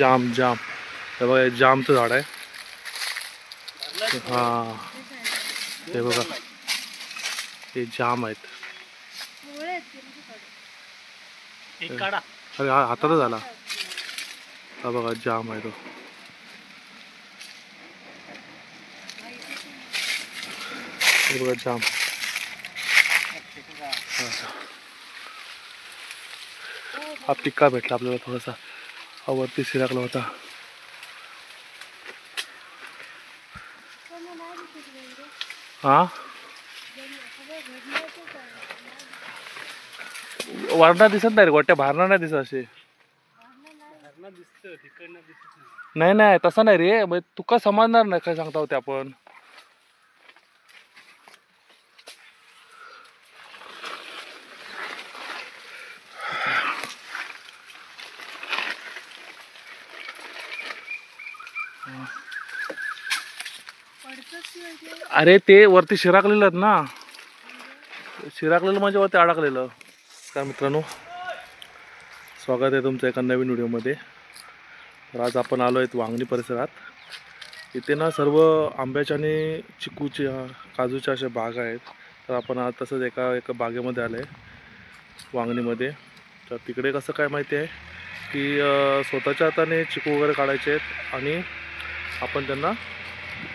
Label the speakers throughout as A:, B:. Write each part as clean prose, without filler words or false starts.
A: जाम जाम हे बघा, जामचं झाड आहे. हा हे बघा, हे जाम आहेत. अरे हा हातातच झाला. हा बघा जाम आहे तो. हे बघा जाम. हा पिक्का भेटला आपल्याला थोडासा. हा वरती शिराकला होता. हा वरना दिसत नाही रे, गोट्या बाहेरना नाही दिसत असे. नाही नाही तसं नाही रे, म्हणजे तुका समजणार नाही काय सांगता होते आपण. अरे ते वरती शिराकलेलं आहेत ना, शिराकलेलं म्हणजे वरती अडकलेलं. काय मित्रांनो, स्वागत आहे तुमचं एका नवीन व्हिडिओमध्ये. तर आज आपण आलो आहेत वांगणी परिसरात. इथे ना सर्व आंब्याच्या आणि चिकूच्या, काजूच्या अशा बाग आहेत. तर आपण आज तसंच एका बागेमध्ये आलो आहे वांगणीमध्ये. तर तिकडे कसं काय माहिती आहे की स्वतःच्या हाताने चिकू वगैरे काढायचे आहेत आणि आपण त्यांना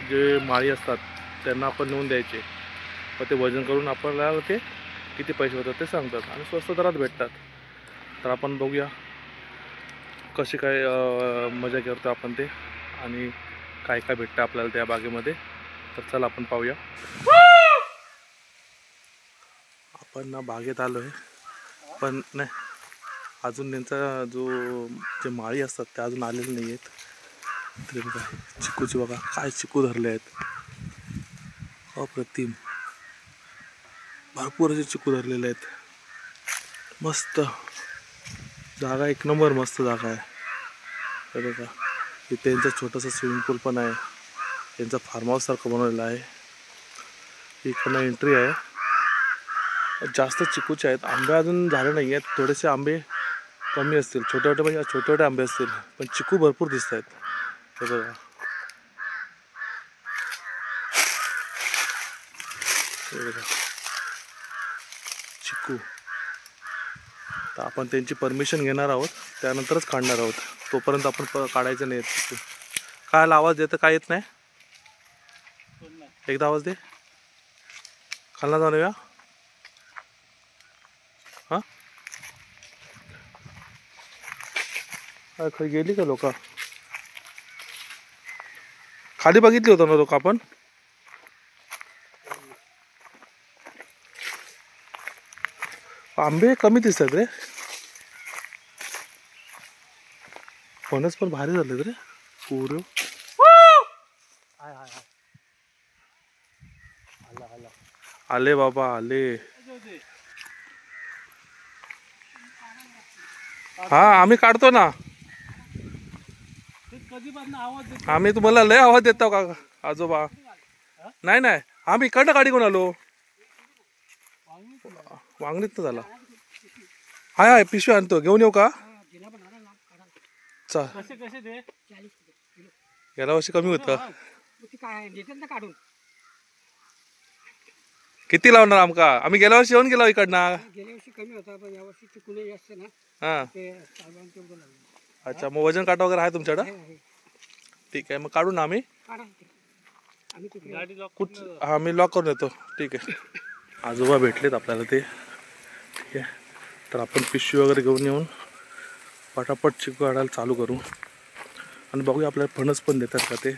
A: जे माळी असतात त्यांना आपण नेऊन द्यायचे. मग ते वजन करून आपल्याला ते किती पैसे होतात ते सांगतात आणि स्वस्त दरात भेटतात. तर आपण बघूया कशी काय मजा करतो आपण ते आणि काय काय भेटतं आपल्याला त्या बागेमध्ये. तर चला आपण पाहूया. आपण ना बागेत आलो आहे, पण नाही अजून त्यांचा जे माळी असतात त्या अजून आलेले नाही आहेत. तरी बघा चिकूची, बघा काय चिकू धरले आहेत. अप्रतिम, भरपूर असे चिकू धरलेले आहेत. मस्त जागा, एक नंबर मस्त जागा आहे. हे बघा इथे त्यांचा छोटासा स्विमिंग पूल पण आहे. त्यांचा फार्म हाऊस सारखं बनवलेलं आहे. इकडनं एंट्री आहे. जास्त चिकूचे आहेत. आंबे अजून झाले नाही आहेत, थोडेसे आंबे कमी असतील, छोटे छोटे म्हणजे छोटे छोटे आंबे असतील, पण चिकू भरपूर दिसत आहेत. हे बघा चिकू. तर आपण त्यांची परमिशन घेणार आहोत, त्यानंतरच काढणार आहोत. तोपर्यंत आपण काढायचं नाही चिकू. काय आवाज देतं, काय येत नाही. एकदा आवाज दे. खालना जाऊन येऊया. हां खाली गेली का लोक? खाली बघितली होतं ना लोक आपण. आंबे कमी दिसतात रे. फणस पण भारी झाले रे पूर. आले बाबा आले. हा आम्ही काढतो ना. आम्ही तुम्हाला लय आवाज देतो का आजोबा? नाही नाही आम्ही इकडनं गाडी घेऊन आलो. वांगणीत झाला. हाय हाय पिशवी आणतो, घेऊन येऊ का? चल गेल्या वर्षी कमी होतं. किती लावणार आमका? आम्ही गेल्या वर्षी येऊन गेलो इकडनं. हा अच्छा, मग वजन काटा वगैरे आहे तुमच्याकडं? ठीक आहे, मग काढू ना आम्ही. हा मी लॉक करून येतो. ठीक आहे. आजोबा भेटलेत आपल्याला ते. ठीक आहे, तर आपण पिशवी वगैरे घेऊन येऊन पटापट चिकू काढायला चालू करू आणि बघूया आपल्याला फणस पण देतात का ते.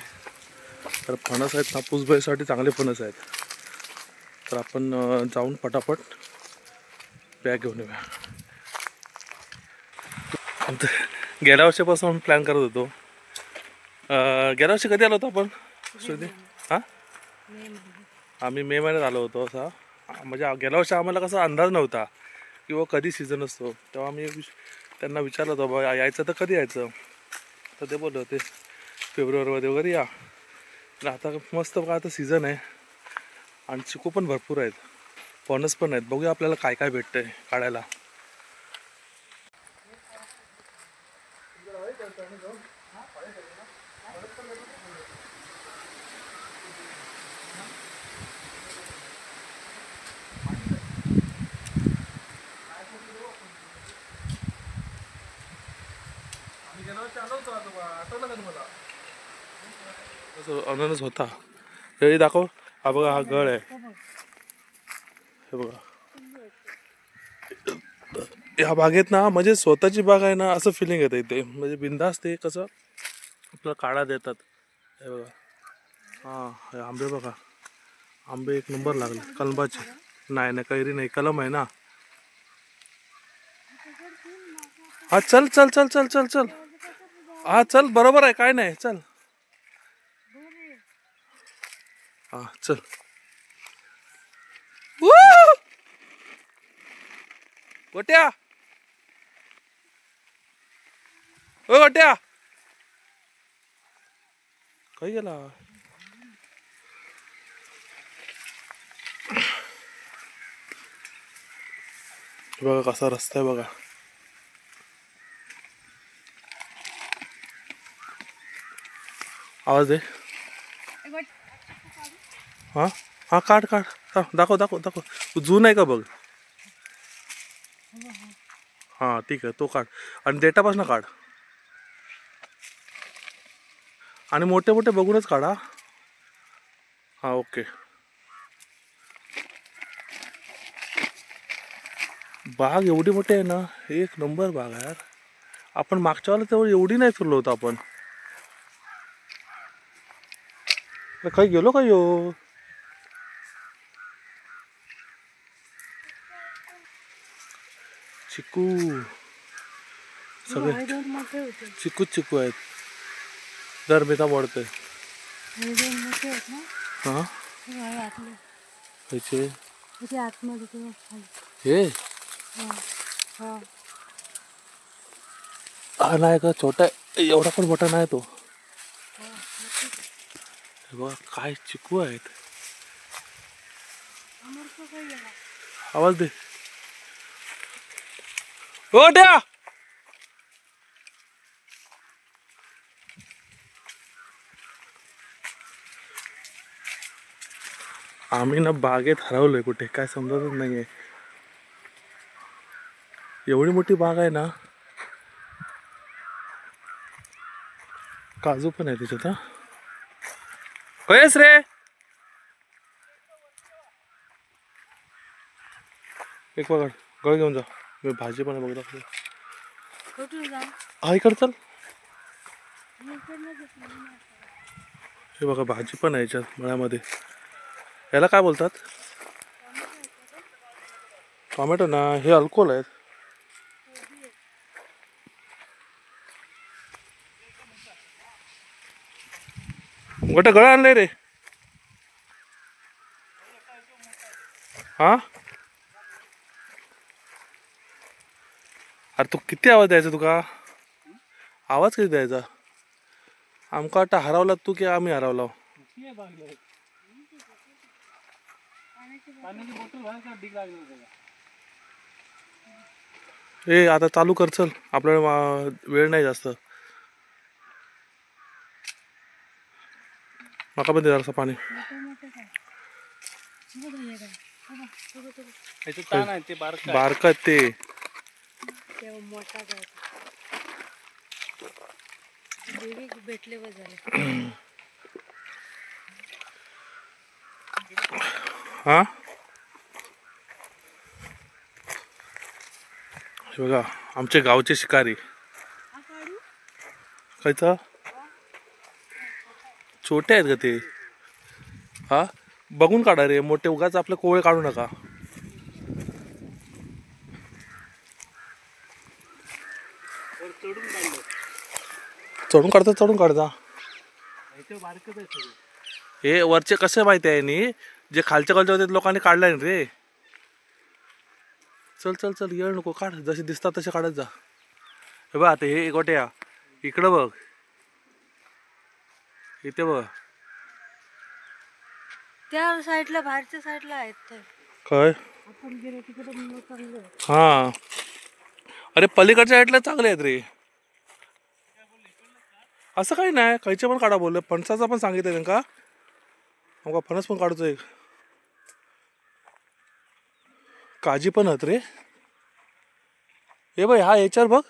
A: तर फणस आहेत ना, पुसबाईसाठी चांगले फणस आहेत. तर आपण जाऊन पटापट बॅग घेऊन येऊया. गेल्या वर्षापासून प्लॅन करत होतो. गेल्या वर्षी कधी आलो होतो आपण श्रुती? हां आम्ही मे महिन्यात आलो होतो. असा म्हणजे गेल्या वर्षी आम्हाला कसा अंदाज नव्हता किंवा कधी सीझन असतो. तेव्हा आम्ही त्यांना विचारलं होतं बा यायचं तर कधी यायचं. तर ते बोलले होते फेब्रुवारीमध्ये वगैरे या. आणि आता मस्त बघा आता सीझन आहे आणि चिकू पण भरपूर आहेत, फणस पण आहेत. बघूया आपल्याला काय काय भेटतंय काढायला. अननस होता हे दाखव. हा बघा, हा गळ आहे. हे बघा, या बागेत ना म्हणजे स्वतःची बाग आहे ना असं फिलिंग येतं इथे. म्हणजे बिंदास ते कसं आपल्याला काढा देतात. हे बघा, हां हे आंबे बघा, आंबे एक नंबर लागले कलमाचे. नाही नाही कैरी नाही, कलम आहे ना. हा चल चल चल चल चल चल, हा चल बरोबर आहे, काय नाही चल. हा चल. गोट्या, ओ गोट्या काही गेला. बघा कसा रस्ता आहे बघा. आवाज दे. हा हा काढ काढ, दाखव दाखव दाखव. जून आहे का बघ. हा ठीक आहे, तो काढ आणि देठापासून काढ. आणि मोठे मोठे बघूनच काढा. हा ओके. बाग एवढी मोठी आहे ना, एक नंबर बाग आहे यार. आपण मागच्या वेळेला तेवढी एवढी नाही फिरलो होतो आपण. काही गेलो का यो. चिकू सगळे चिकूच चिकू आहेत. दर बेता मोडतोय. हा हे हा नाही का, छोटा आहे, एवढा पण मोठा नाही तो. बघा काय चिकू आहेत. आवाज दे. ओ द्या. आम्ही ना बागेत हरवलोय कुठे, काय समजतच नाहीये. एवढी मोठी बाग आहे ना. काजू पण आहे त्याच्यात. हा कयस रे. एक बघा गळ घेऊन जा. मी भाजी पण बघ दाखव. हा इकडे चल. हे बघा भाजी पण आहे याच्यात मळ्यामध्ये. याला काय बोलतात. टोमॅटो ना, हे अल्कोहोल आहेत. गोट्या गळ आणलंय रे. हा अरे तू किती आवाज द्यायचा तुका. आवाज किती द्यायचा. आमका वाटतं हरवला तू की आम्ही हरवला. ए आता चालू कर चल, आपल्याला वेळ नाही जास्त. मका पण दे जरासं पाणी. बारका ते भेटले हा बघा आमचे गावचे शिकारी. खायचा छोटे आहेत का ते. हा बघून काढा रे, मोठे उगाच आपले कोवळे काढू नका. चढून काढता. हे वरचे कसे माहिती आहे नी, जे खालच्या होते लोकांनी काढलाय रे. चल चल चल येळ नको, काढ जसे दिसतात तसे काढत जा. हे बघ आता हे गोट्या इकडं बघ, इथे बघ.
B: त्या साईडला बाहेरच्या साईडला आहेत
A: काय.
B: आपण गेलो तिकडे.
A: हा अरे पलीकडच्या साईडला चांगले आहेत रे. असं काही नाही, खयचे पण काढा बोलले. फणसाचा पण सांगितलं त्यांका, आमका फणस पण काढूचो एक. काजी पण हत रे. हे बाई हा याच्यावर बघ.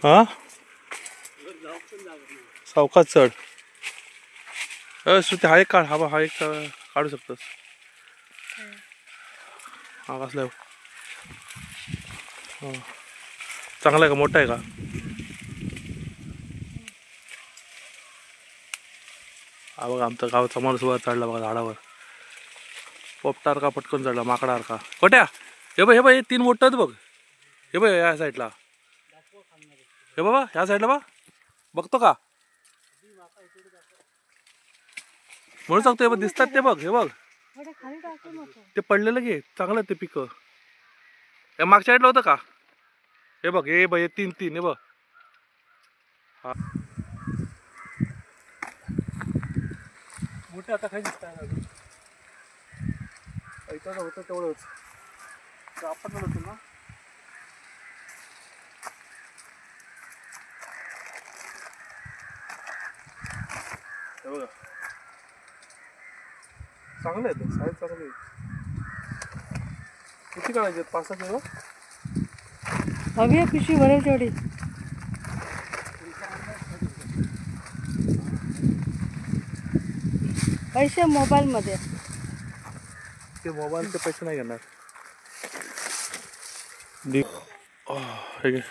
A: हा सावकाश चढ. श्रुती हा एक काढ. हा एक काढू शकतोस. हा कसला आहे? चांगला आहे का? मोठा आहे का? हा बघा आमचा गावचा माणूस वर चढला बघा झाडावर. पोपटार का पटकन चढला माकडार का. कोट्या हे बघ हे 3 मोठं बघ. हे बघ या साईडला. हे बाबा ह्या साईडला बा बघतो का म्हणून सांगतो. हे बघ दिसतात ते बघ. हे बघ
B: खाली टाकू नको.
A: ते पडलेलं घे. चांगलं ते पिकं. हे मागच्या साईडला होतं का? हे बघ हे बघ हे 3 हे बघ. हा मोठे आता काही दिसत आहे. होतं तेवढंच आपण होतो ना. हे बघा चांगलं आहे ते. साईज चांगली आहे. किती काढायचे? 5-6 किलो.
B: हवी पिशवी भरेल तेवढी. पैसे मोबाईल मध्ये.
A: ते मोबाईलचे पैसे नाही घेणार. हे घे.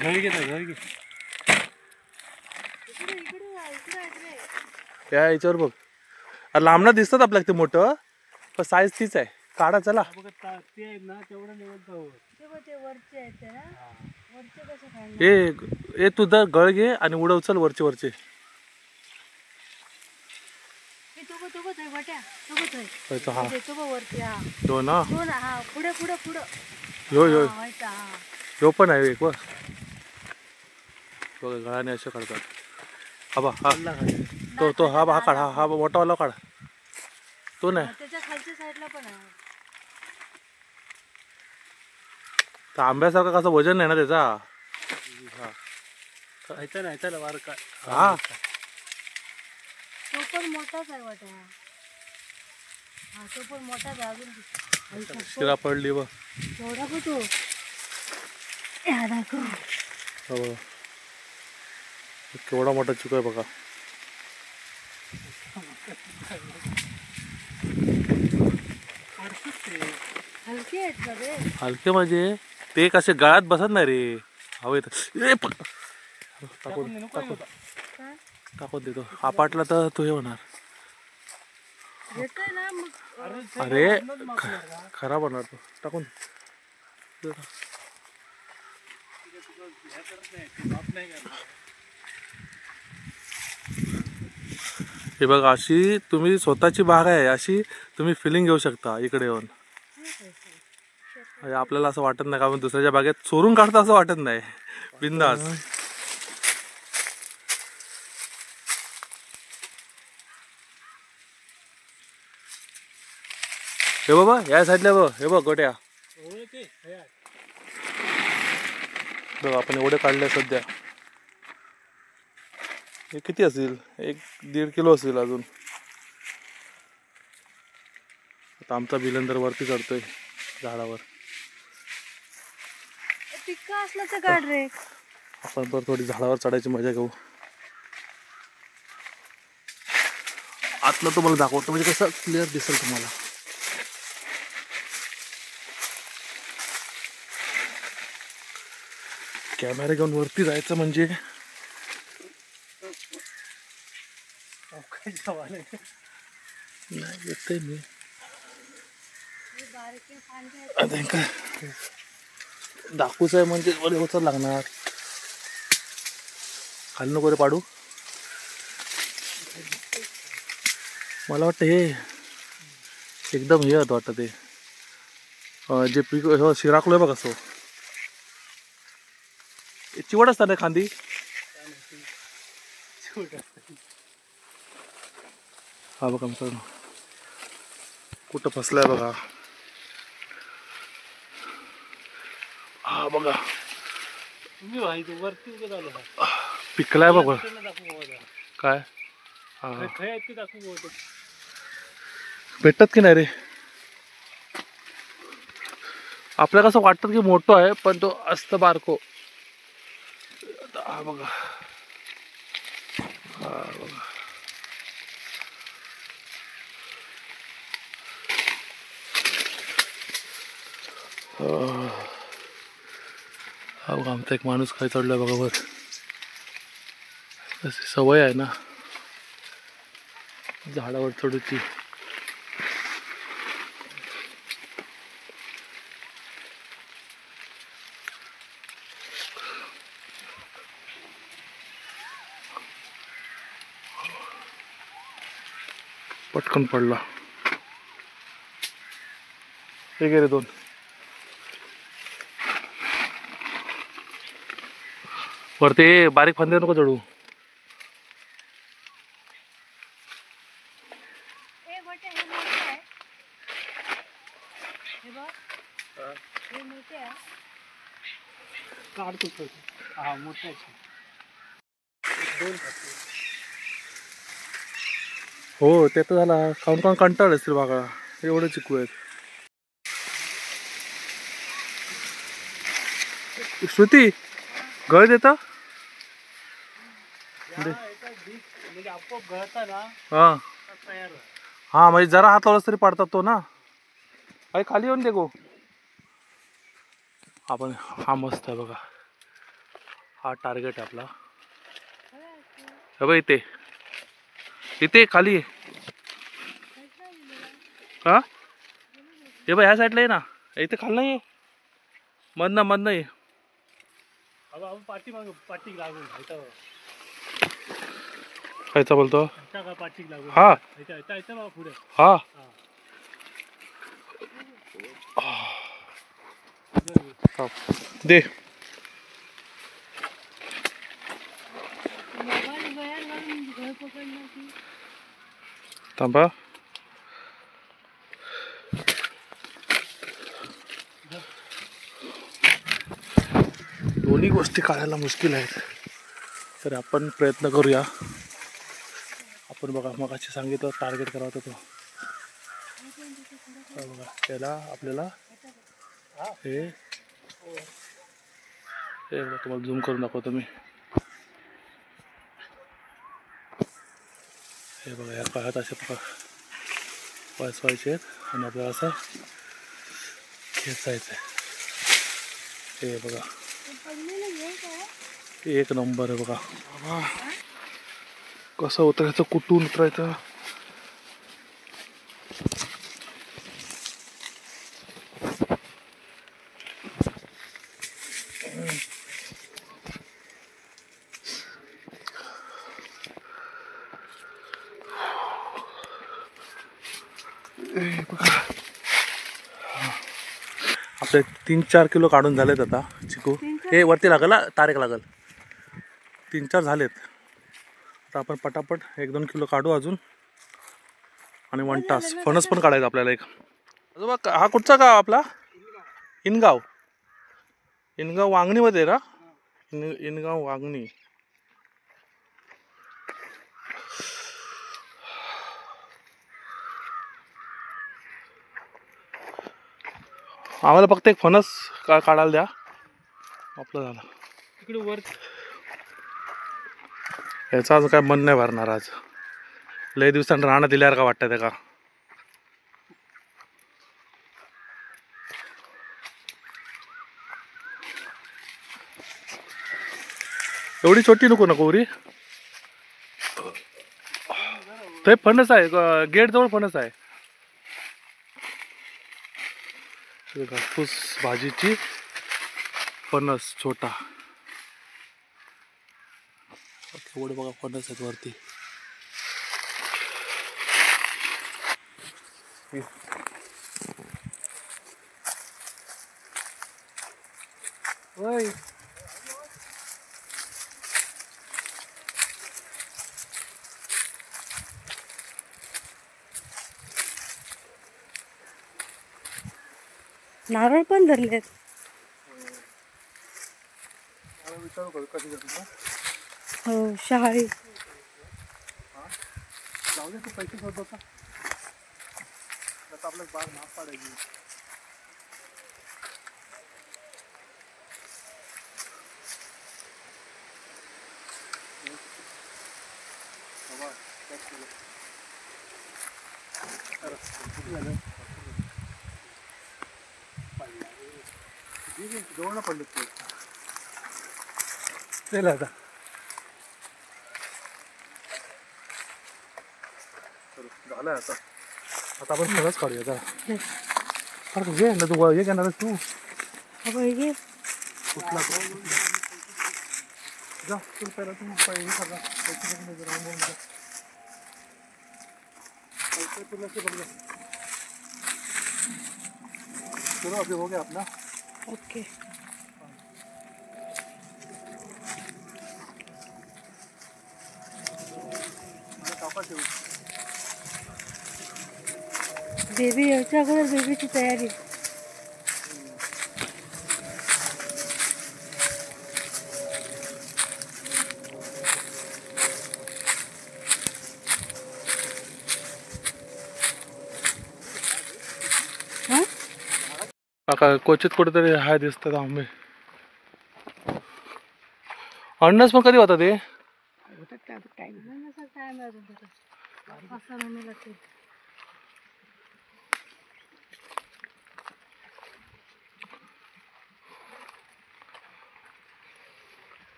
A: घरी घे घरी घे. या याच्यावर बघ. अरे लांबणं दिसतात आपल्याला ते मोठं, पण साईज तीच आहे. काढा चला. हे तुझं गळ घे आणि उडव चल वरचे वरचे.
B: पुढे पुढे पुढे.
A: ह्यो पण आहे एक वर बघा. गळाने असे काढतात. हा बा हा तो हा बा हा काढ. हा मोठावाला काढ. तो नाही.
B: त्याच्या खालच्या साईडला पण आहे.
A: तर आंब्यासारखा कसं वजन आहे ना त्याचा. हा
B: तो पण मोठाच आहे वाटा. हा तो पण मोठाच आहे. अजून
A: शिरा पडली बघ.
B: एवढा पण तो
A: बघा केवढा मोठा चिकू आहे बघा.
B: हलके आहेत ना रे.
A: हलके म्हणजे ते कसे गळ्यात बसत नाही रे. हवेत टाकून टाकून टाकून देतो. आपटला तर तो हे होणार.
B: येतोय ना मग.
A: अरे खराब होणार तो. टाकून हे बघा. अशी तुम्ही स्वतःची बाग आहे अशी तुम्ही फिलिंग घेऊ शकता इकडे येऊन. आपल्याला असं वाटत नाही का आपण दुसऱ्याच्या बागेत चोरून काढतो असं वाटत नाही. बिंदास. हे बाबा या साईडला बघ. हे बघ गोट्या बघ. आपण एवढे काढले सध्या. हे किती असेल? 1-1.5 किलो असेल अजून. आता आमचा बिलंदर वरती चढतोय झाडावर.
B: पिक्का असला तर काढ रे.
A: आपण पण थोडी झाडावर चढायची मजा घेऊ. आतलं तुम्हाला दाखवतो म्हणजे कसं क्लिअर दिसेल तुम्हाला. कॅमेरा घेऊन वरती जायचं म्हणजे नाही येतंय मी. आता दाखवूच आहे म्हणजे वर होत लागणार. खाली नको रे पाडू. मला वाटतं हे एकदम हे होतं वाटतं ते जे पीक शिराकलोय बघ असं. चिवड असतात ना खांदी. हा बघा मित्रांनो कुठं फसलाय बघा. हा बघा पिकलाय बघा. काय हा भेटतात की नाही रे. आपल्याला कसं वाटतं की मोठं आहे पण तो असतं बारको. हा बघा हा बघा. हा बघा आमचा एक माणूस काय चढलाय बघा वर. अशी सवय आहे ना झाडावर चढूची. पटकन पडला. हे गेले 2. वरती बारीक फांदे नको चढू.
B: ए गोट्या हे मोठे आहे. हे बघ हे मोठे आहे. काढतो हा मोठा आहे. 2
A: हो ते तर झाला. खाऊन खाऊन कंटाळ असतील बघा एवढं चिकू आहेत. श्रुती गळ देता
B: म्हणजे आपोआप गळता ना
A: हा
B: तयार.
A: हा म्हणजे जरा हात लावलास तरी पडतात तो ना. अरे खाली येऊन दे गो. आपण हा मस्त आहे बघा. हा टार्गेट आहे आपला. हे बघ इथे इथे खाली हा हे बघ ह्या साईडला आहे ना. इथे खाली नाही मधनं ये.
B: पाठी लागून
A: खायचा बोलतो
B: पाठी लागून
A: हा
B: पुढे
A: हा दे. थांबा दोन्ही गोष्टी काढायला मुश्किल आहेत तर आपण प्रयत्न करूया. आपण बघा मगाशी सांगितलं टार्गेट करावा होता तो. बघा त्याला आपल्याला हे तुम्हाला झूम करून दाखवतो मी. हे बघा या काळात असे वाचवायचे आहेत आणि आपल्याला असं खेचायचं आहे. हे बघा एक नंबर आहे बघा. कसं उतरायचं कुठून उतरायचं. आपले 3-4 किलो काढून झालेत आता चिकू. हे वरती लागल तारेक लागल. 3-4 झालेत. आता आपण पटापट 1-2 किलो काढू अजून आणि 1 तास. फणस पण काढायचं आपल्याला एक. आजोबा हा कुठचा गाव आपला. इनगाव. इनगाव वांगणीमध्ये ना. इनगाव वांगणी. आम्हाला फक्त एक फणस काढायला द्या आपलं झालं.
B: इकडे वर
A: याचा आज काय मन नाही भरणार. आज लय दिवसांनी राहणं दिल्यावर का वाटतं ते का. एवढी छोटी नको नको उरी. ते फणस आहे गेट जवळ फणस आहे. घासपूस भाजीची फणस छोटा. एवढे बघा फणस आहेत वरती.
B: होय नारळ पण धरलेत.
A: विचारू करू कशी जातो ना.
B: हो शहाळी.
A: लावले तू पैसे शोधतो का आता आपल्याला बाग माफ पाडायची. जवळ पडले चला आता. झालंय आता. आता आपण खरंच काढूया आता. अरे घे ना तू हे घेणार तू.
B: घे
A: कुठला जा तू पहिला तू हे सगळं चलो अभी हो गया अपना.
B: ओके. बेबी यायच्या अगोदर बेबीची तयारी.
A: क्वचित कुठेतरी हाय दिसतात आंबे. अण्णाच पण कधी होता ते.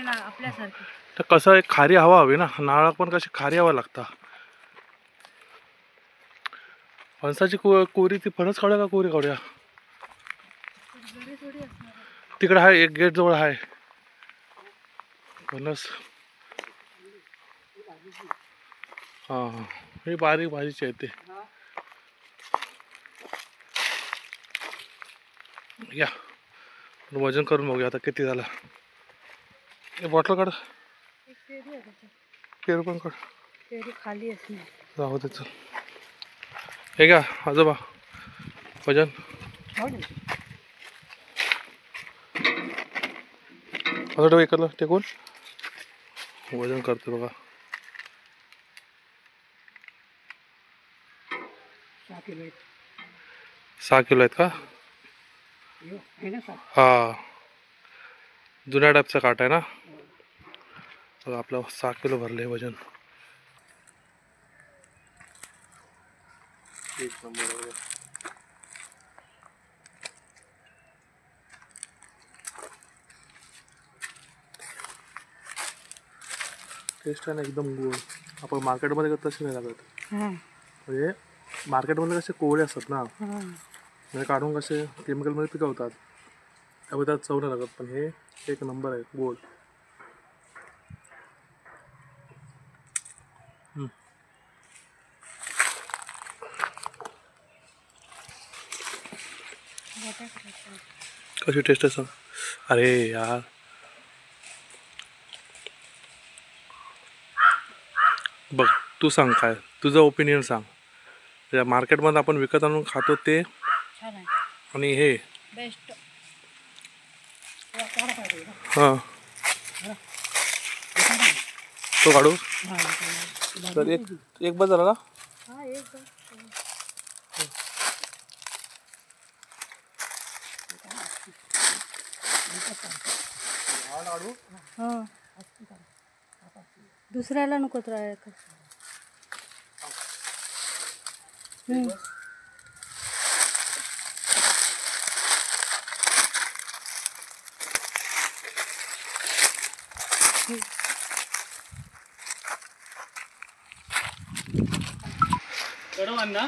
B: आपल्यासारखं
A: तर कसं एक खारी हवा हवी ना. नारळ पण कशी खारी हवा लागता. फणसाची कोरी ती फणस काढूया का कोरी काढूया. तिकडे आहे एक गेट जवळ आहे फणस. हा हा हे बारीक भाजीची आहे ते. या वजन करून बघूया आता किती झाला. हे बॉटल काढ. पेरू पण काढ.
B: पेरू खाली असणार.
A: राहू त्याचं. हे का आजोबा वजन. असं एकलं टेकून वजन करते बघा. 6 किलो आहेत का. हा जुन्या टाईपचा काटा आहे ना. बघा आपलं 6 किलो भरले वजन. एक नंबर. टेस्ट आहे ना एकदम गोड. आपण मार्केटमध्ये तसे नाही लागत. म्हणजे मार्केटमध्ये कसे कोवळे असतात ना. म्हणजे काढून कसे केमिकलमध्ये पिकवतात त्यामुळे त्यात चव नाही लागत. पण हे एक नंबर आहे गोड. कशी टेस्ट आहे सांग. अरे यार बघ तू सांग काय तुझं ओपिनियन सांग. त्या मार्केटमध्ये आपण विकत आणून खातो ते आणि हे
B: बेस्ट.
A: हां तो काढू तर एक बस झाला ना.
B: दुसऱ्याला नको त्रास.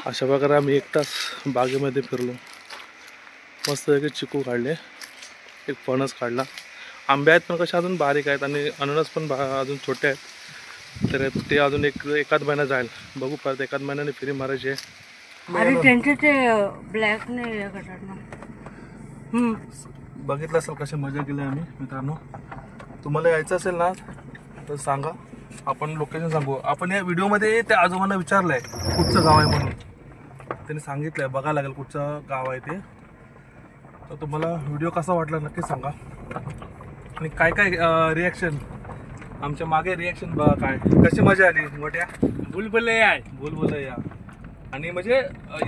A: अशा प्रकारे आम्ही 1 तास बागेमध्ये फिरलो. मस्त चिकू काढले. एक फणस काढला. आंबे आहेत पण कसे अजून बारीक आहेत आणि अननस पण अजून छोटे आहेत. तर ते अजून एखाद महिना जाईल. बघू परत एखाद महिन्याने फिरी मारायची आहे.
B: अरे त्यांचे ते ब्लॅकने
A: बघितलं असेल कशी मजा केली आम्ही मित्रांनो. तुम्हाला यायचं असेल ना तर सांगा. आपण लोकेशन सांगू. आपण या व्हिडिओमध्ये त्या आजोबांना विचारलंय कुठचं गाव आहे म्हणून. त्यांनी सांगितलंय, बघायला लागेल कुठचं गाव आहे ते. तर तुम्हाला व्हिडिओ कसा वाटला नक्की सांगा. आणि काय काय रिॲक्शन, आमच्या मागे रिॲक्शन बघा काय, कशी मजा आली. मोठ्या बुलबुलैया. आणि म्हणजे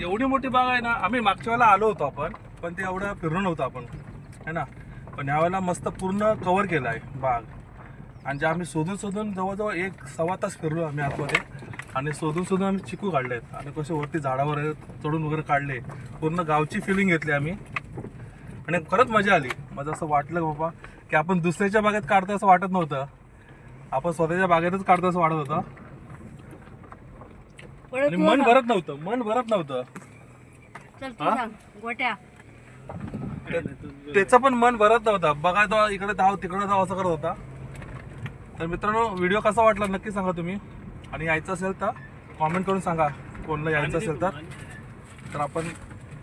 A: एवढी मोठी बाग आहे ना. आम्ही मागच्या वेळेला आलो होतो आपण, पण ते एवढं फिरलो नव्हतं आपण, है ना. पण यावेळेला मस्त पूर्ण कव्हर केलं आहे बाग. आणि जे आम्ही शोधून जवळजवळ 1-1.25 तास फिरलो आम्ही आतमध्ये. आणि शोधून आम्ही चिकू काढले आहेत. आणि कसे वरती झाडावर चढून वगैरे काढले. पूर्ण गावची फिलिंग घेतली आम्ही. आणि खरंच मजा आली. माझं असं वाटलं बाबा की आपण दुसऱ्याच्या बागेत काढतो असं वाटत नव्हतं, आपण स्वतःच्या बागेतच काढतो असं वाटत होतं. आणि मन भरत नव्हतं.
B: चल तू सांग गोट्या.
A: त्याचं पण मन भरत नव्हतं. बघा तो इकडे धाव तिकडे धाव असं करत होता. तर मित्रांनो, व्हिडिओ कसा वाटला नक्की सांगा तुम्ही. आणि यायचं असेल तर कॉमेंट करून सांगा कोणाला यायचं असेल तर आपण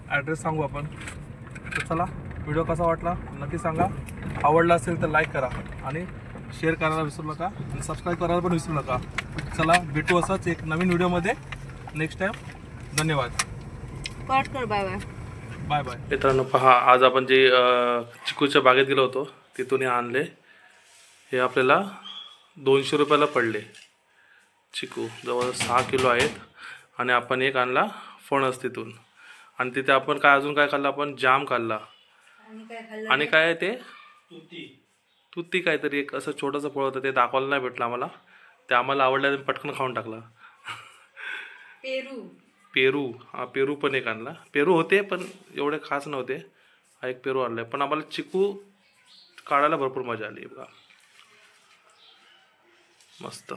A: ॲड्रेस सांगू आपण. तर चला, व्हिडिओ कसा वाटला नक्की सांगा. आवडला असेल तर लाईक करा आणि शेअर करायला विसरू नका आणि सबस्क्राईब करायला पण विसरू नका. चला, भेटू असंच एक नवीन व्हिडिओमध्ये नेक्स्ट टाइम. धन्यवाद.
B: कट कर. Bye bye.
A: Bye bye. मित्रांनो पहा, आज आपण जे चिकूच्या बागेत गेलो होतो तिथून हे आणले. हे आपल्याला 200 रुपयाला पडले. चिकू जवळ 6 किलो आहेत. आणि आपण एक आणला फणस तिथून. आणि तिथे आपण काय अजून काय खाल्लं, आपण जाम खाल्ला. आणि काय आहे ते तुती काहीतरी एक असं छोटंसं फळ होतं, ते दाखवायला नाही भेटलं आम्हाला. ते आम्हाला आवडलं, पटकन खाऊन टाकला. पेरू. हा, पेरू पण एक आणला. पेरू होते पण एवढे खास नव्हते. हा एक पेरू आणलाय. पण आम्हाला चिकू काढायला भरपूर मजा आली बघा. मस्त.